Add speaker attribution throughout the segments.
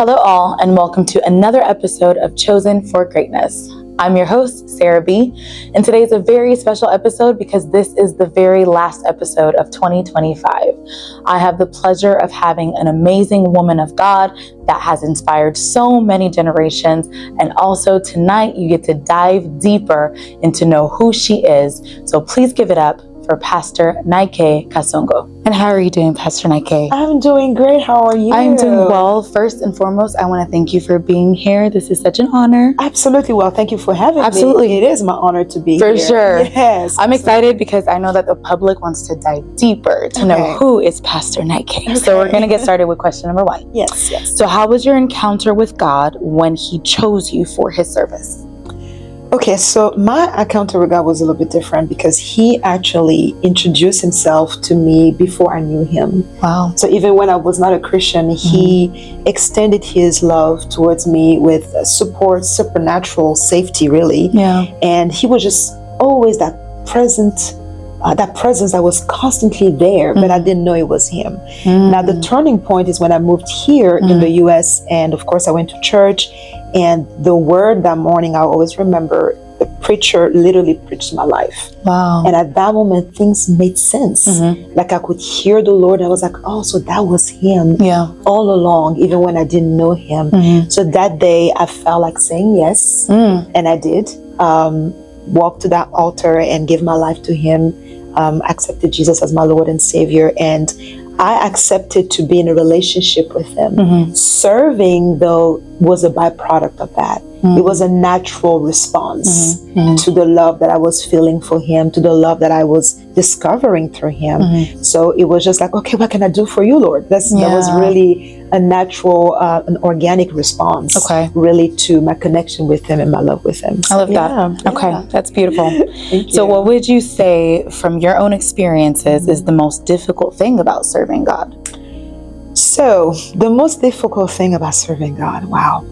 Speaker 1: Hello all, and welcome to another episode of Chosen for Greatness. I'm your host, Sarah B, and today is a very special episode because this is the very last episode of 2025. I have the pleasure of having an amazing woman of God that has inspired so many generations, and also tonight you get to dive deeper and to know who she is. So please give it up for Pastor Naïké Kasongo. And how are you doing, Pastor Naïké?
Speaker 2: I'm doing great. How are you?
Speaker 1: I'm doing well. First and foremost, I want to thank you for being here. This is such an honor.
Speaker 2: Absolutely. Well, thank you for having
Speaker 1: Absolutely.
Speaker 2: me. It is my honor to be
Speaker 1: here. For sure.
Speaker 2: Yes.
Speaker 1: I'm excited because I know that the public wants to dive deeper to know who is Pastor Naïké. Okay. So we're going to get started with question number 1.
Speaker 2: Yes.
Speaker 1: So how was your encounter with God when He chose you for His service?
Speaker 2: Okay, so my encounter with God was a little bit different because He actually introduced Himself to me before I knew Him.
Speaker 1: Wow.
Speaker 2: So even when I was not a Christian, He extended His love towards me with support, supernatural safety, really.
Speaker 1: Yeah.
Speaker 2: And He was just always that presence that was constantly there, but I didn't know it was Him. Now, the turning point is when I moved here in the U.S., and of course I went to church, and the word that morning, I always remember, the preacher literally preached my life.
Speaker 1: Wow.
Speaker 2: And at that moment, things made sense. Like I could hear the Lord, and I was like, oh, so that was Him all along, even when I didn't know Him. So that day, I felt like saying yes, and I did. Walk to that altar and give my life to Him. Accepted Jesus as my Lord and Savior, and I accepted to be in a relationship with Him. Serving, though, was a byproduct of that. It was a natural response to the love that I was feeling for Him, to the love that I was discovering through Him. So it was just like, okay, what can I do for you, Lord? That was really a natural, an organic response, really, to my connection with Him and my love with Him.
Speaker 1: I love that. Okay, that's beautiful. So what would you say from your own experiences is the most difficult thing about serving God?
Speaker 2: So the most difficult thing about serving God, wow.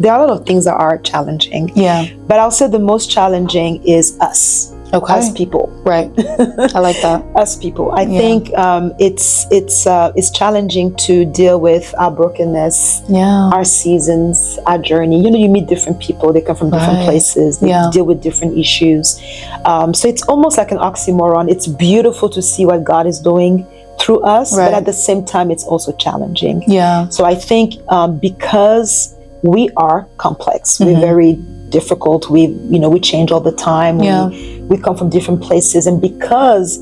Speaker 2: There are a lot of things that are challenging. Yeah. But I'll say the most challenging is us.
Speaker 1: Okay.
Speaker 2: Us people.
Speaker 1: Right. I like that.
Speaker 2: Us people. I think it's challenging to deal with our brokenness, our seasons, our journey. You know, you meet different people. They come from different places. They deal with different issues. So it's almost like an oxymoron. It's beautiful to see what God is doing through us, but at the same time, it's also challenging. Yeah. So I think because we are complex, we're very difficult. We change all the time. We come from different places, and because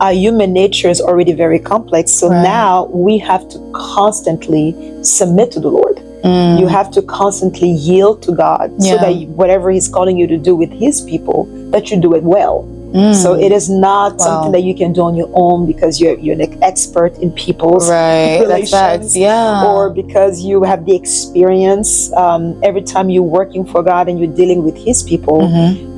Speaker 2: our human nature is already very complex, so now we have to constantly submit to the Lord. You have to constantly yield to God so that whatever He's calling you to do with His people, that you do it well. So it is not something that you can do on your own because you're an expert in people's relations, or because you have the experience. Every time you're working for God and you're dealing with His people,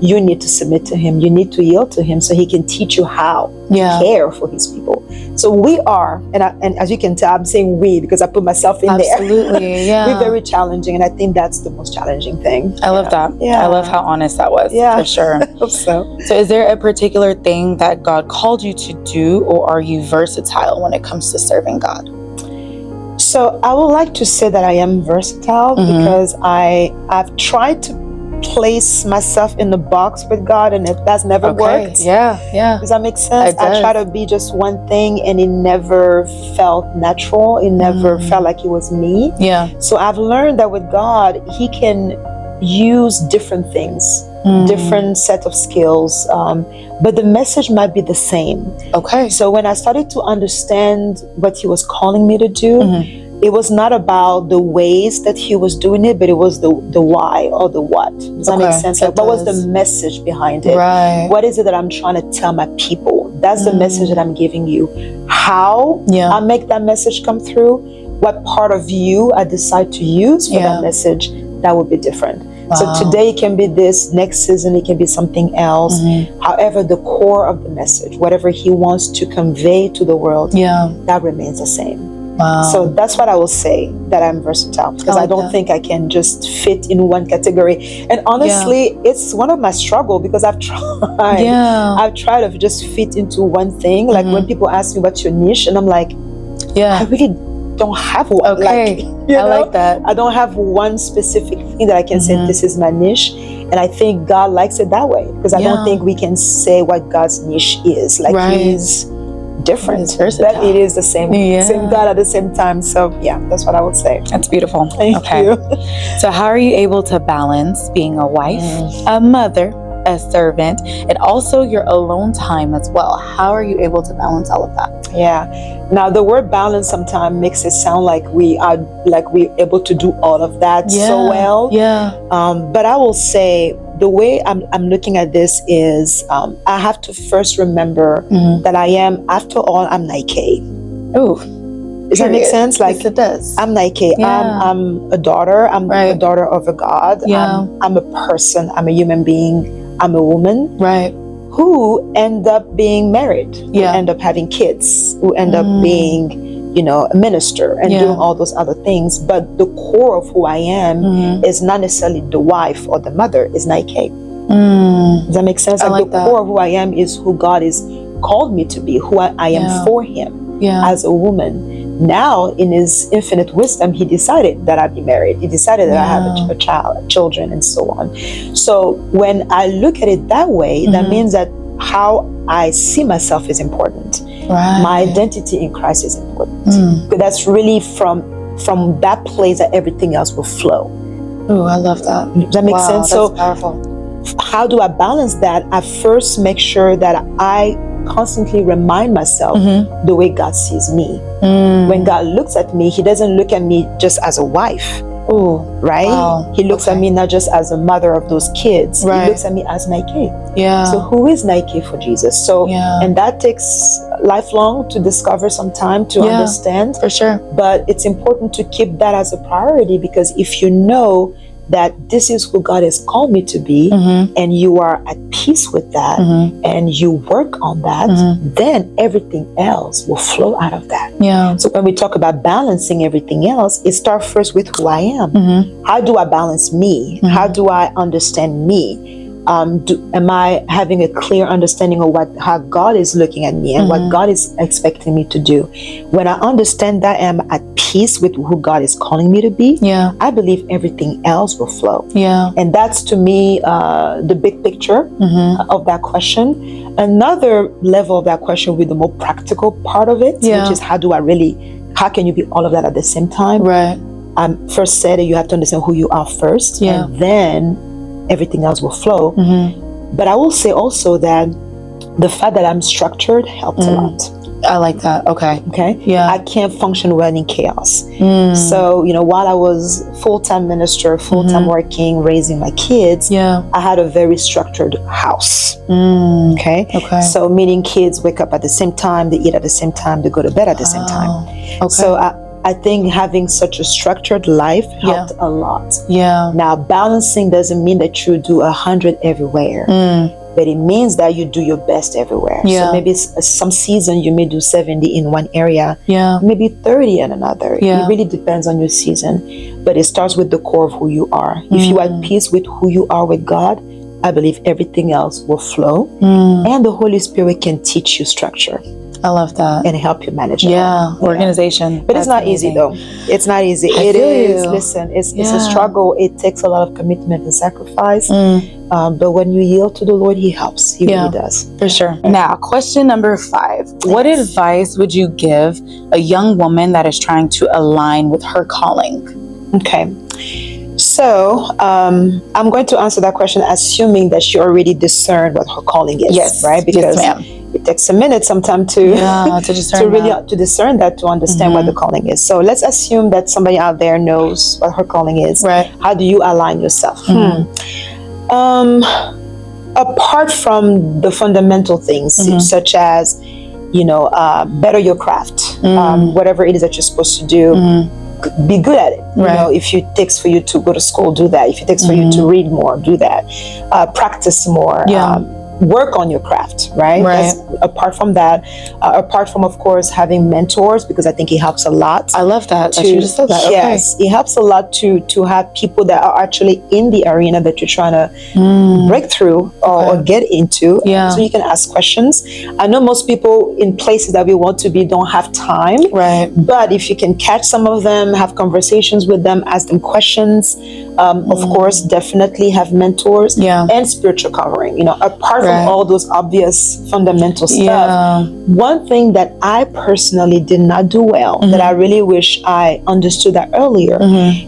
Speaker 2: you need to submit to Him. You need to yield to Him so He can teach you how to care for His people. So we are, and as you can tell, I'm saying we because I put myself in there.
Speaker 1: Absolutely,
Speaker 2: We're very challenging, and I think that's the most challenging thing.
Speaker 1: I love that. I love how honest that was. For sure.
Speaker 2: I hope so.
Speaker 1: So is there a particular thing that God called you to do, or are you versatile when it comes to serving God?
Speaker 2: So I would like to say that I am versatile because I've tried to place myself in the box with God, and that's never worked. Does that make sense? I try to be just one thing, and it never felt natural. It never felt like it was me. So I've learned that with God, He can use different things, different set of skills, but the message might be the same. So when I started to understand what He was calling me to do, it was not about the ways that He was doing it, but it was the why or the what. Does that make sense? Like, what was the message behind it? What is it that I'm trying to tell my people? That's the message that I'm giving you. How I make that message come through, what part of you I decide to use for that message, that would be different. So today it can be this, next season it can be something else. However, the core of the message, whatever He wants to convey to the world, that remains the same. So that's what I will say, that I'm versatile, because I don't think I can just fit in one category. And honestly, it's one of my struggle because I've tried. I've tried to just fit into one thing. Like when people ask me what's your niche, and I'm like, I really don't have one.
Speaker 1: Okay. I like that.
Speaker 2: I don't have one specific thing that I can say this is my niche. And I think God likes it that way, because I don't think we can say what God's niche is. Like He's different, but it is the same God at the same time. So yeah, that's what I would say.
Speaker 1: That's beautiful.
Speaker 2: Thank you.
Speaker 1: So how are you able to balance being a wife, a mother, a servant, and also your alone time as well? How are you able to balance all of that?
Speaker 2: Yeah. Now the word balance sometimes makes it sound like we're able to do all of that so well. Yeah. But I will say the way I'm looking at this is I have to first remember that I am, after all, I'm Naïké.
Speaker 1: Oh.
Speaker 2: Does that make sense? Like,
Speaker 1: yes, it does.
Speaker 2: I'm Naïké. Yeah. I'm a daughter. I'm a daughter of a God.
Speaker 1: Yeah.
Speaker 2: I'm a person. I'm a human being. I'm a woman.
Speaker 1: Right.
Speaker 2: Who end up being married. Who end up having kids. Who end up being, a minister and doing all those other things. But the core of who I am is not necessarily the wife or the mother. Is Naïké. Does that make sense? Like the core of who I am is who God has called me to be. Who I am for Him as a woman. Now, in His infinite wisdom, He decided that I be married. He decided that I have a child, children, and so on. So when I look at it that way, that means that how I see myself is important. Right. My identity in Christ is important. But that's really from that place that everything else will flow.
Speaker 1: Oh, I love that.
Speaker 2: Does that make sense?
Speaker 1: That's so powerful.
Speaker 2: How do I balance that? I first make sure that I constantly remind myself the way God sees me. When God looks at me, He doesn't look at me just as a wife. Oh, right? Wow. He looks at me not just as a mother of those kids. Right. He looks at me as Naïké. Yeah. So who is Naïké for Jesus? So, and that takes lifelong to discover, some time to understand. For sure. But it's important to keep that as a priority, because if you know that this is who God has called me to be, and you are at peace with that, and you work on that, then everything else will flow out of that. Yeah. So when we talk about balancing everything else, it starts first with who I am. How do I balance me? How do I understand me? Am I having a clear understanding of how God is looking at me and what God is expecting me to do? When I understand that I'm at peace with who God is calling me to be, I believe everything else will flow. Yeah. And that's, to me, the big picture of that question. Another level of that question with the more practical part of it, which is how can you be all of that at the same time? Right. First said that you have to understand who you are first, and then everything else will flow. But I will say also that the fact that I'm structured helped a lot. I like that. Okay. Yeah. I can't function well in chaos. So, while I was full-time minister, full-time working, raising my kids, I had a very structured house. Okay. So meaning kids wake up at the same time, they eat at the same time, they go to bed at the same time. Okay. So I think having such a structured life helped a lot. Yeah. Now, balancing doesn't mean that you do 100 everywhere, but it means that you do your best everywhere. Yeah. So maybe some season you may do 70 in one area, maybe 30 in another. Yeah. It really depends on your season, but it starts with the core of who you are. If you are at peace with who you are with God, I believe everything else will flow, and the Holy Spirit can teach you structure. I love that. And help you manage it. Organization. But it's not easy, though. It's not easy. Listen, it's a struggle. It takes a lot of commitment and sacrifice. But when you yield to the Lord, He helps. He really does. For sure.
Speaker 1: Now, question number 5. What advice would you give a young woman that is trying to align with her calling?
Speaker 2: Okay. So, I'm going to answer that question assuming that she already discerned what her calling is. Yes. Right? Because it takes a minute sometimes to discern to discern that, to understand what the calling is. So let's assume that somebody out there knows what her calling is. Right. How do you align yourself? Apart from the fundamental things, such as, better your craft, whatever it is that you're supposed to do, be good at it. Right. If it takes for you to go to school, do that. If it takes for you to read more, do that. Practice more. work on your craft, right? That's, apart from that, apart from, of course, having mentors, because I think it helps a lot.
Speaker 1: I love that you just said that.
Speaker 2: Yes, it helps a lot to have people that are actually in the arena that you're trying to break through or get into. So you can ask questions. I know most people in places that we want to be don't have time, but if you can catch some of them, have conversations with them, ask them questions, of course, definitely have mentors and spiritual covering. You know, apart from all those obvious fundamental stuff, one thing that I personally did not do well, that I really wish I understood that earlier,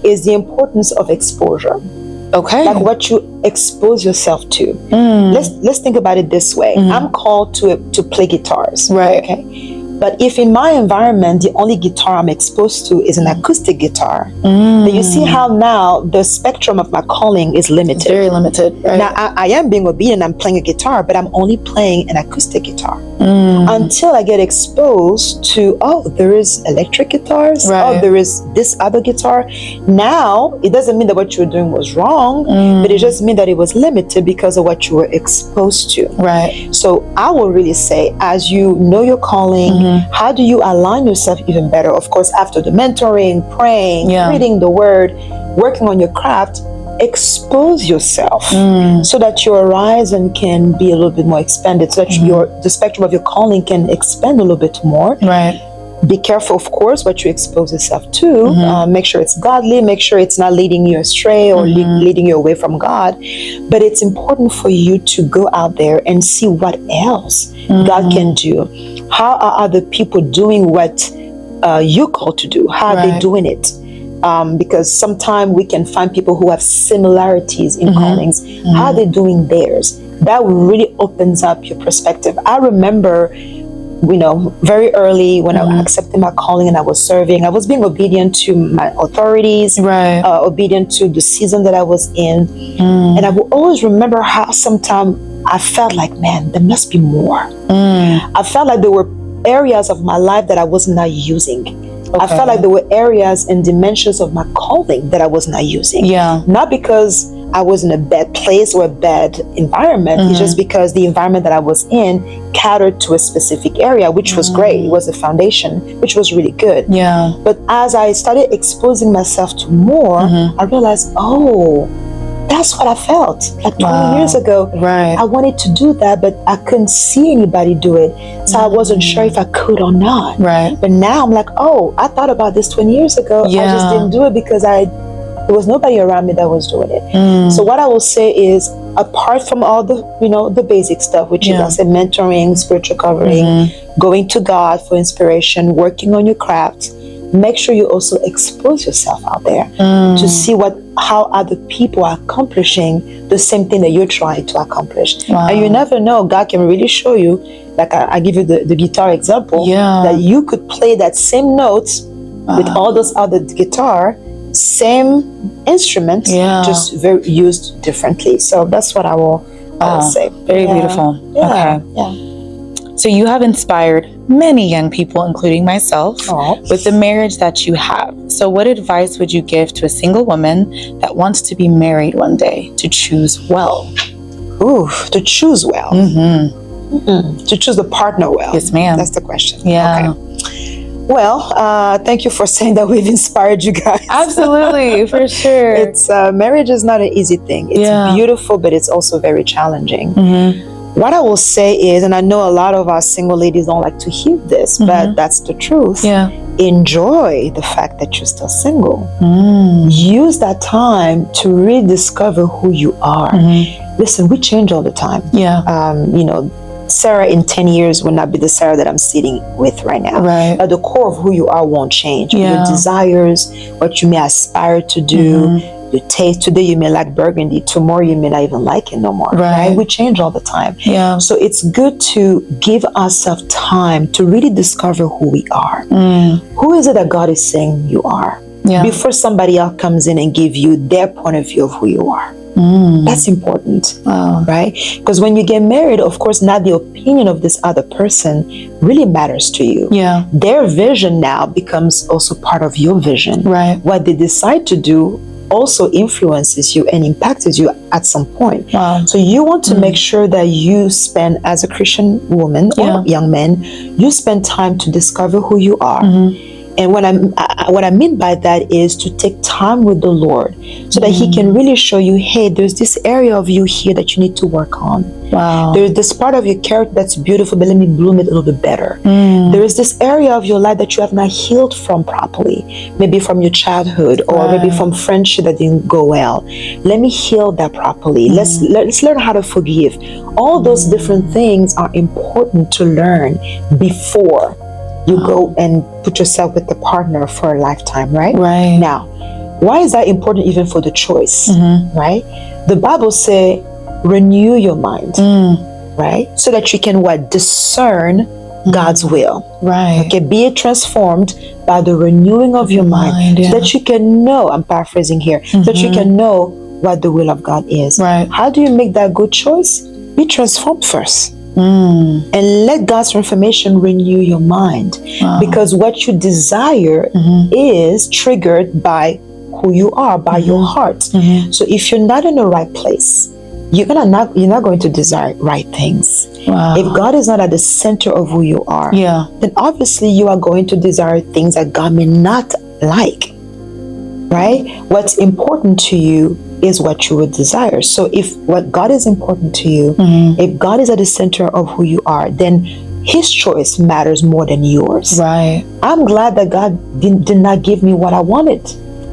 Speaker 2: is the importance of exposure. Like what you expose yourself to. Let's think about it this way. I'm called to play guitars. Okay. But if in my environment, the only guitar I'm exposed to is an acoustic guitar, then you see how now the spectrum of my calling is limited.
Speaker 1: It's very limited.
Speaker 2: Now, I am being obedient, I'm playing a guitar, but I'm only playing an acoustic guitar. Until I get exposed to, oh, there is electric guitars, oh, there is this other guitar. Now, it doesn't mean that what you were doing was wrong, but it just means that it was limited because of what you were exposed to. So I will really say, as you know your calling, how do you align yourself even better? Of course, after the mentoring, praying, reading the word, working on your craft, expose yourself so that your horizon can be a little bit more expanded, so that the spectrum of your calling can expand a little bit more. Be careful, of course, what you expose yourself to. Make sure it's godly. Make sure it's not leading you astray or leading you away from God. But it's important for you to go out there and see what else God can do. How are other people doing what you're called to do? How are they doing it? Because sometimes we can find people who have similarities in callings. How are they doing theirs? That really opens up your perspective. I remember, very early when I accepted my calling and I was serving, I was being obedient to my authorities, obedient to the season that I was in. And I will always remember how sometimes I felt like, man, there must be more. I felt like there were areas of my life that I was not using. I felt like there were areas and dimensions of my calling that I was not using. Not because I was in a bad place or a bad environment. It's just because the environment that I was in catered to a specific area, which was great. It was a foundation, which was really good. But as I started exposing myself to more, I realized, oh, that's what I felt like 20 years ago. I wanted to do that, but I couldn't see anybody do it. So I wasn't sure if I could or not. But now I'm like, oh, I thought about this 20 years ago. I just didn't do it because there was nobody around me that was doing it. So what I will say is, apart from all the, the basic stuff, which is, I said, mentoring, spiritual covering, going to God for inspiration, working on your craft, make sure you also expose yourself out there to see how other people are accomplishing the same thing that you're trying to accomplish. And you never know, God can really show you, like I give you the guitar example, that you could play that same notes with all those other guitar, same instrument, just used differently. So that's what I will say.
Speaker 1: Very beautiful. So you have inspired many young people, including myself, with the marriage that you have. So what advice would you give to a single woman that wants to be married one day to choose well?
Speaker 2: Ooh, to choose well. To choose the partner well.
Speaker 1: Yes, ma'am.
Speaker 2: That's the question.
Speaker 1: Okay.
Speaker 2: Well, thank you for saying that we've inspired you guys.
Speaker 1: Absolutely, for sure.
Speaker 2: It's marriage is not an easy thing. It's beautiful, but it's also very challenging. What I will say is, and I know a lot of our single ladies don't like to hear this, but that's the truth. Enjoy the fact that you're still single. Use that time to rediscover who you are. Listen, we change all the time. Sarah in 10 years will not be the Sarah that I'm sitting with right now. But the core of who you are won't change. Your desires, what you may aspire to do, your taste. Today you may like burgundy, tomorrow you may not even like it no more. We change all the time. So it's good to give ourselves time to really discover who we are. Who is it that God is saying you are? Before somebody else comes in and give you their point of view of who you are. That's important, right? Because when you get married, of course, now the opinion of this other person really matters to you. Their vision now becomes also part of your vision. What they decide to do also influences you and impacts you at some point.
Speaker 1: Wow.
Speaker 2: So you want to make sure that you spend, as a Christian woman or young man, you spend time to discover who you are. And what I mean by that is to take time with the Lord so that He can really show you, hey, there's this area of you here that you need to work on.
Speaker 1: Wow.
Speaker 2: There's this part of your character that's beautiful, but let me bloom it a little bit better. There is this area of your life that you have not healed from properly, maybe from your childhood or maybe from friendship that didn't go well. Let me heal that properly. Let's learn how to forgive. All those different things are important to learn before you go and put yourself with the partner for a lifetime, right?
Speaker 1: Right.
Speaker 2: Now, why is that important even for the choice, right? The Bible says, renew your mind, right? So that you can discern God's will.
Speaker 1: Right.
Speaker 2: Okay, be it transformed by the renewing of your mind, so that you can know, I'm paraphrasing here, so that you can know what the will of God is.
Speaker 1: Right.
Speaker 2: How do you make that good choice? Be transformed first. And let God's transformation renew your mind. Because what you desire is triggered by who you are, by your heart. So if you're not in the right place, you're not going to desire right things. If God is not at the center of who you are, then obviously you are going to desire things that God may not like. Right? What's important to you is what you would desire. So if what God is important to you, if God is at the center of who you are, then His choice matters more than yours.
Speaker 1: Right.
Speaker 2: I'm glad that God did not give me what I wanted.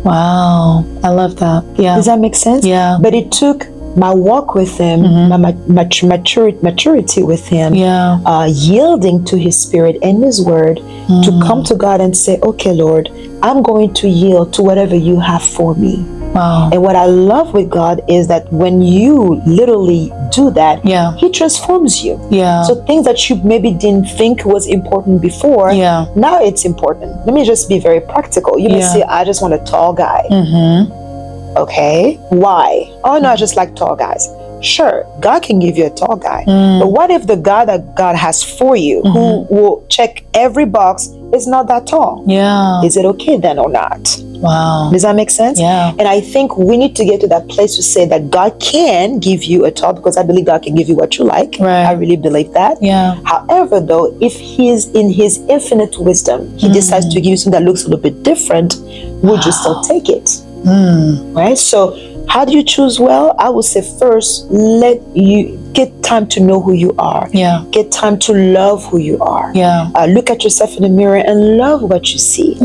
Speaker 1: Wow. I love that. Yeah.
Speaker 2: Does that make sense?
Speaker 1: Yeah.
Speaker 2: But it took my walk with Him, my maturity with Him, yielding to His Spirit and His Word to come to God and say, okay, Lord, I'm going to yield to whatever you have for me.
Speaker 1: Wow.
Speaker 2: And what I love with God is that when you literally do that, He transforms you. So things that you maybe didn't think was important before, now it's important. Let me just be very practical. You may say, I just want a tall guy. Okay, why? Oh no, I just like tall guys. Sure, God can give you a tall guy. But what if the guy that God has for you, who will check every box, is not that tall? Is it okay then or not?
Speaker 1: Wow.
Speaker 2: Does that make sense? And I think we need to get to that place to say that God can give you a tall, because I believe God can give you what you like. I really believe that. However, though, if He's in His infinite wisdom, He decides to give you something that looks a little bit different, would you still take it? Right? So how do you choose well? I would say first, let you get time to know who you are. Get time to love who you are. Look at yourself in the mirror and love what you see.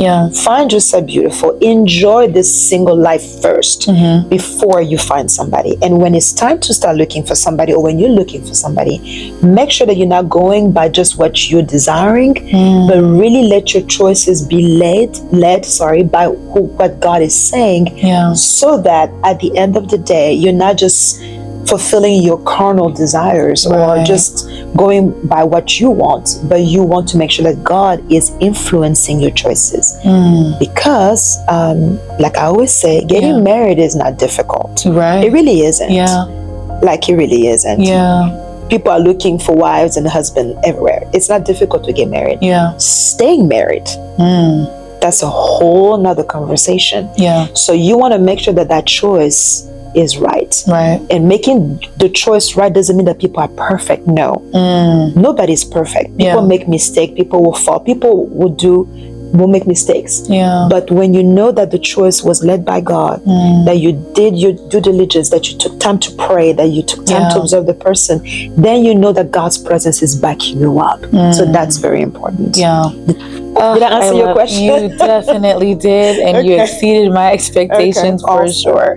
Speaker 2: Find yourself beautiful. Enjoy this single life first before you find somebody. And when it's time to start looking for somebody, or when you're looking for somebody, make sure that you're not going by just what you're desiring, but really let your choices be led by what God is saying, so that at the end of the day, you're not just fulfilling your carnal desires or just going by what you want, but you want to make sure that God is influencing your choices. Because like I always say, getting married is not difficult. It really isn't. Like it really isn't. People are looking for wives and husbands everywhere. It's not difficult to get married. Staying married, that's a whole nother conversation. So you want to make sure that choice is right. And making the choice right doesn't mean that people are perfect. No. Nobody's perfect. People make mistakes. People will fall. People will make mistakes. But when you know that the choice was led by God, that you did your due diligence, that you took time to pray, that you took time to observe the person, then you know that God's presence is backing you up. So that's very important. Did I answer your question?
Speaker 1: You definitely did, and you exceeded my expectations for sure.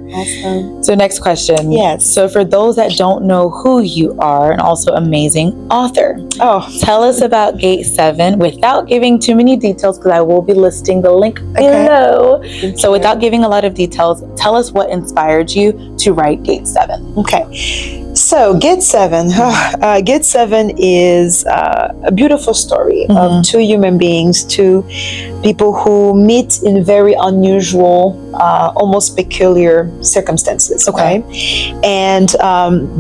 Speaker 1: So next question. So for those that don't know who you are, and also amazing author, tell us about Gate 7 without giving too many details, because I will be listing the link below. So without giving a lot of details, tell us what inspired you to write Gate 7.
Speaker 2: So Gate 7, is a beautiful story of two human beings, two people who meet in very unusual, almost peculiar circumstances. Okay. And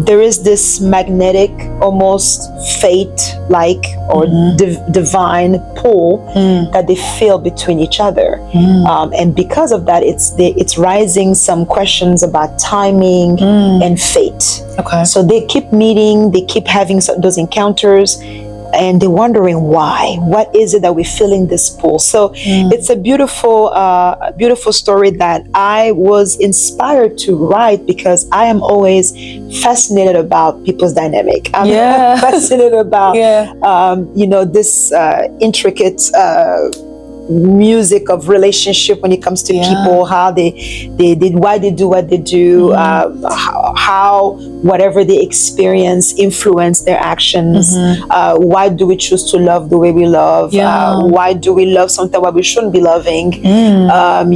Speaker 2: there is this magnetic, almost fate-like or divine pull that they feel between each other. And because of that, it's raising some questions about timing and fate. Okay. So they keep meeting, they keep having those encounters, and they're wondering why. What is it that we're feeling this pull? So it's a beautiful story that I was inspired to write because I am always fascinated about people's dynamic. I'm fascinated about, this intricate music of relationship when it comes to people, how they why they do what they do, how whatever they experience influence their actions. Why do we choose to love the way we love? Why do we love something what we shouldn't be loving? And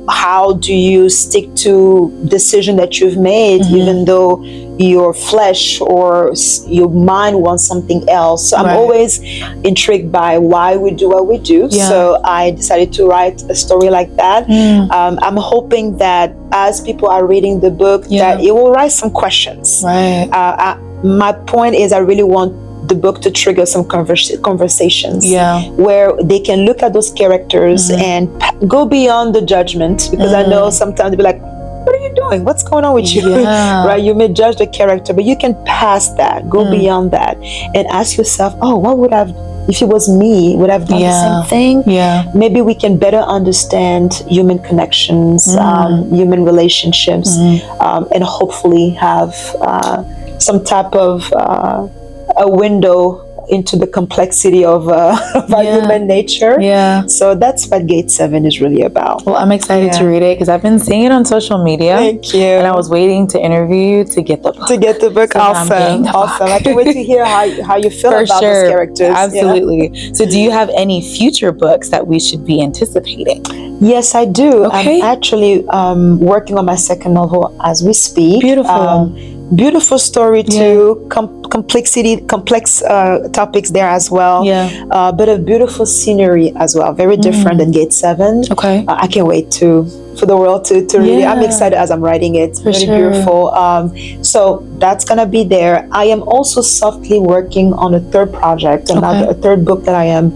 Speaker 2: how do you stick to decision that you've made even though your flesh or your mind wants something else? So I'm always intrigued by why we do what we do. So I decided to write a story like that. I'm hoping that as people are reading the book, that it will raise some questions. My point is I really want the book to trigger some conversations where they can look at those characters and go beyond the judgment, because I know sometimes they'll be like, what are you doing? What's going on with you? Right? You may judge the character, but you can pass that, go beyond that, and ask yourself, oh, what would have, if it was me, would I have done the same thing? Maybe we can better understand human connections, human relationships, and hopefully have some type of a window into the complexity of our human nature. So that's what Gate 7 is really about.
Speaker 1: Well, I'm excited to read it because I've been seeing it on social media.
Speaker 2: Thank you.
Speaker 1: And I was waiting to interview you to get the book.
Speaker 2: So awesome. I can't wait to hear how you feel about those characters.
Speaker 1: Absolutely. So do you have any future books that we should be anticipating?
Speaker 2: Yes, I do. I'm actually working on my second novel as we speak. Beautiful story too. Complex topics there as well. But a beautiful scenery as well. Very different than Gate 7. I can't wait for the world to read it. I'm excited as I'm writing it. Very beautiful. So that's gonna be there. I am also softly working on a third project, a third book that I am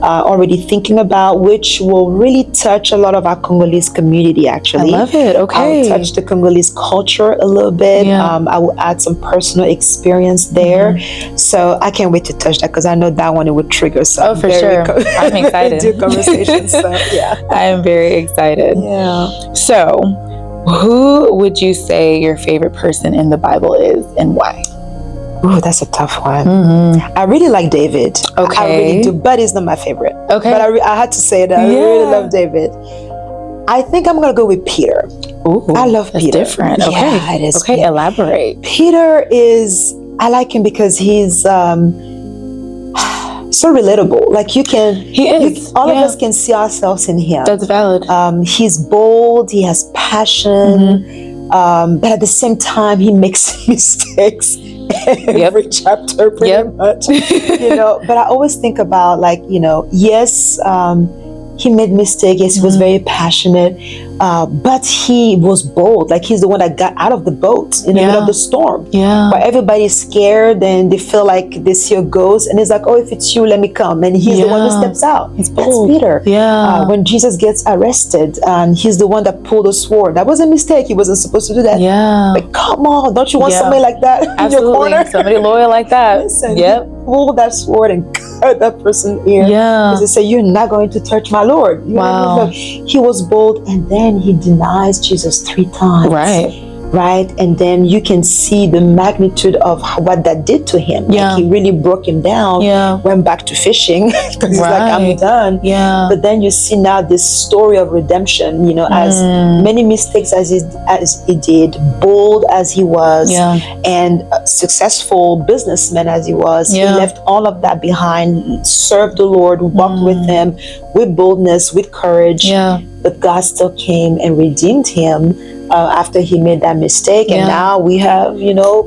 Speaker 2: already thinking about, which will really touch a lot of our Congolese community. Actually,
Speaker 1: I love it.
Speaker 2: I'll touch the Congolese culture a little bit. I will add some personal experience there. So I can't wait to touch that because I know that one it would trigger some.
Speaker 1: Oh, for sure. I'm excited.
Speaker 2: Deep conversations. So
Speaker 1: I am very excited. So, who would you say your favorite person in the Bible is and why?
Speaker 2: Oh, that's a tough one. I really like David. I really do, but he's not my favorite. But I had to say that. I really love David. I think I'm going to go with Peter.
Speaker 1: Ooh,
Speaker 2: I love Peter.
Speaker 1: Different.
Speaker 2: Yeah, it is.
Speaker 1: Okay, elaborate.
Speaker 2: Peter I like him because he's so relatable. Like all of us can see ourselves in him.
Speaker 1: That's valid.
Speaker 2: He's bold. He has passion. But at the same time, he makes mistakes every chapter, pretty much. But I always think about yes, he made mistakes. Yes, he was very passionate. But he was bold. Like he's the one that got out of the boat in the middle of the storm. But everybody's scared and they feel like they see a ghost. And he's like, oh, if it's you, let me come. And he's the one who steps out.
Speaker 1: He's bold.
Speaker 2: That's Peter. When Jesus gets arrested, he's the one that pulled the sword. That was a mistake. He wasn't supposed to do that. But come on, don't you want somebody like that in your corner?
Speaker 1: Somebody loyal like that.
Speaker 2: Listen, pull that sword and cut that person's ear. Because they say, you're not going to touch my Lord. He was bold, and then he denies Jesus 3 times. Right? And then you can see the magnitude of what that did to him. Like he really broke him down, went back to fishing because he's like, I'm done. But then you see now this story of redemption, as many mistakes as he did, bold as he was, and a successful businessman as he was, he left all of that behind, served the Lord, walked with him with boldness, with courage. But God still came and redeemed him after he made that mistake. And now we have,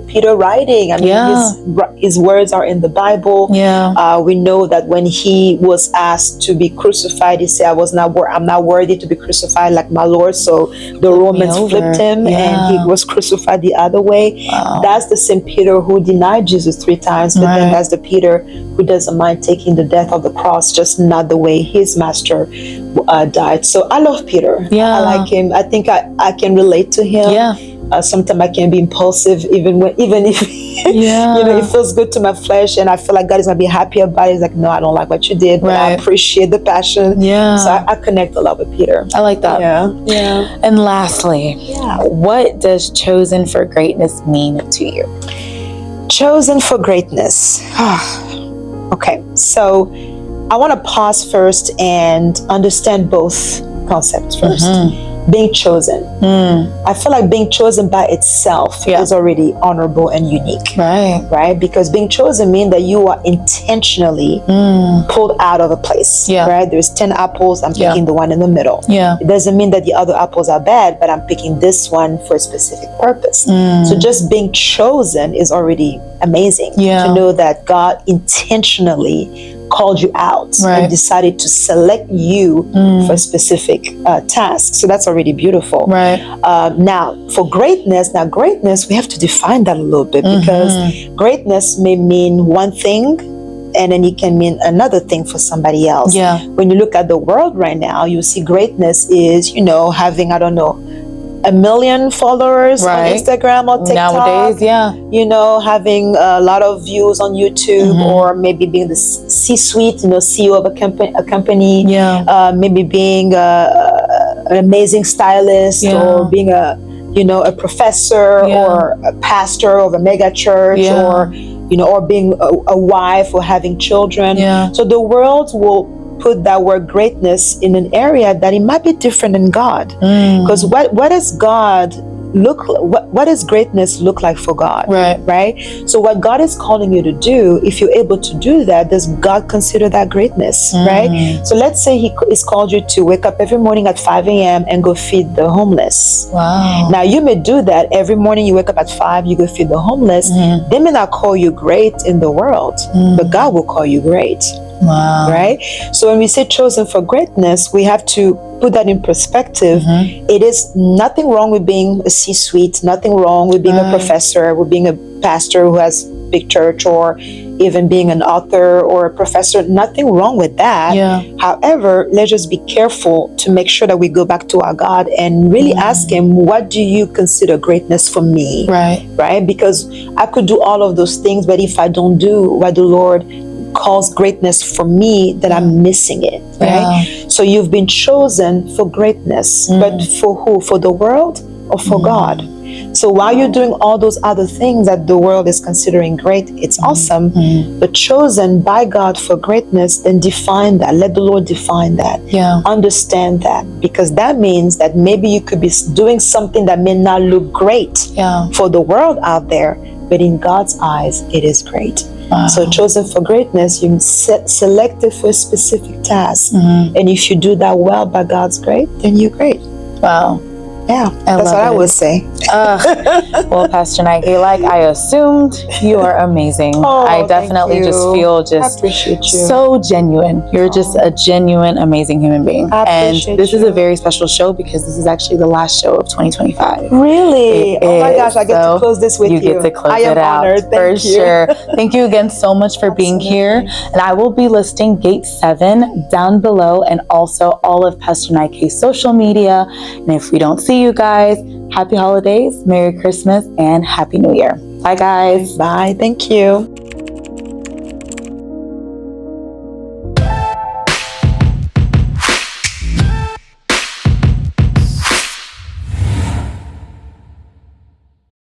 Speaker 2: Peter writing. I mean, his words are in the Bible. We know that when he was asked to be crucified, he said, I'm not worthy to be crucified like my Lord. So the Romans flipped him and he was crucified the other way. That's the same Peter who denied Jesus 3 times, but then that's the Peter who doesn't mind taking the death of the cross, just not the way his master died. So I love Peter. I like him. I think I can relate to him. Sometimes I can be impulsive, even if it feels good to my flesh, and I feel like God is gonna be happy about it. He's like, no, I don't like what you did, but I appreciate the passion. So I connect a lot with Peter.
Speaker 1: I like that. And lastly, what does chosen for greatness mean to you?
Speaker 2: Chosen for greatness. Okay, so I want to pause first and understand both concepts first. Being chosen. I feel like being chosen by itself is already honorable and unique. Right? Because being chosen means that you are intentionally pulled out of a place. Right? There's 10 apples, I'm picking the one in the middle. It doesn't mean that the other apples are bad, but I'm picking this one for a specific purpose. So just being chosen is already amazing. To know that God intentionally called you out and decided to select you for a specific task. So that's already beautiful. Now, for greatness, we have to define that a little bit, because greatness may mean one thing and then it can mean another thing for somebody else. When you look at the world right now, you see greatness is, having, 1 million followers on Instagram or TikTok. Nowadays, having a lot of views on YouTube, or maybe being the C-suite, CEO of a company. Maybe being an amazing stylist, or being a professor or a pastor of a mega church, or being a wife or having children. So the world will put that word greatness in an area that it might be different than God. Because what does God look like? What does greatness look like for God? Right? So what God is calling you to do, if you're able to do that, does God consider that greatness? Right? So let's say He has called you to wake up every morning at 5 a.m. and go feed the homeless. Now you may do that every morning. You wake up at 5, you go feed the homeless. They may not call you great in the world, but God will call you great. Right? So when we say chosen for greatness, we have to put that in perspective. It is nothing wrong with being a C-suite, nothing wrong with being a professor, with being a pastor who has big church, or even being an author or a professor. Nothing wrong with that. However, let's just be careful to make sure that we go back to our God and really ask Him, what do you consider greatness for me? Right? Because I could do all of those things, but if I don't do what the Lord calls greatness for me, then I'm missing it. Right? So you've been chosen for greatness, but for who? For the world or for God? So while you're doing all those other things that the world is considering great, it's awesome, but chosen by God for greatness, then define that. Let the Lord define that. Understand that, because that means that maybe you could be doing something that may not look great for the world out there, but in God's eyes, it is great. So chosen for greatness, you selected for a specific task. And if you do that well by God's grace, then you're great. Yeah, that's what I would say.
Speaker 1: Well, Pastor Naïké, like I assumed, you are amazing. I definitely just feel so genuine. You're just a genuine, amazing human being. And this is a very special show, because this is actually the last show of 2025.
Speaker 2: Really? Oh my gosh, I get to close this with you.
Speaker 1: You get to close
Speaker 2: it out. I am honored. Thank you.
Speaker 1: Sure. Thank you again so much for being here. And I will be listing Gate 7 down below, and also all of Pastor Naïké's social media. And if we don't see you guys, happy holidays, Merry Christmas, and Happy New Year. Bye, guys.
Speaker 2: Bye. Thank you.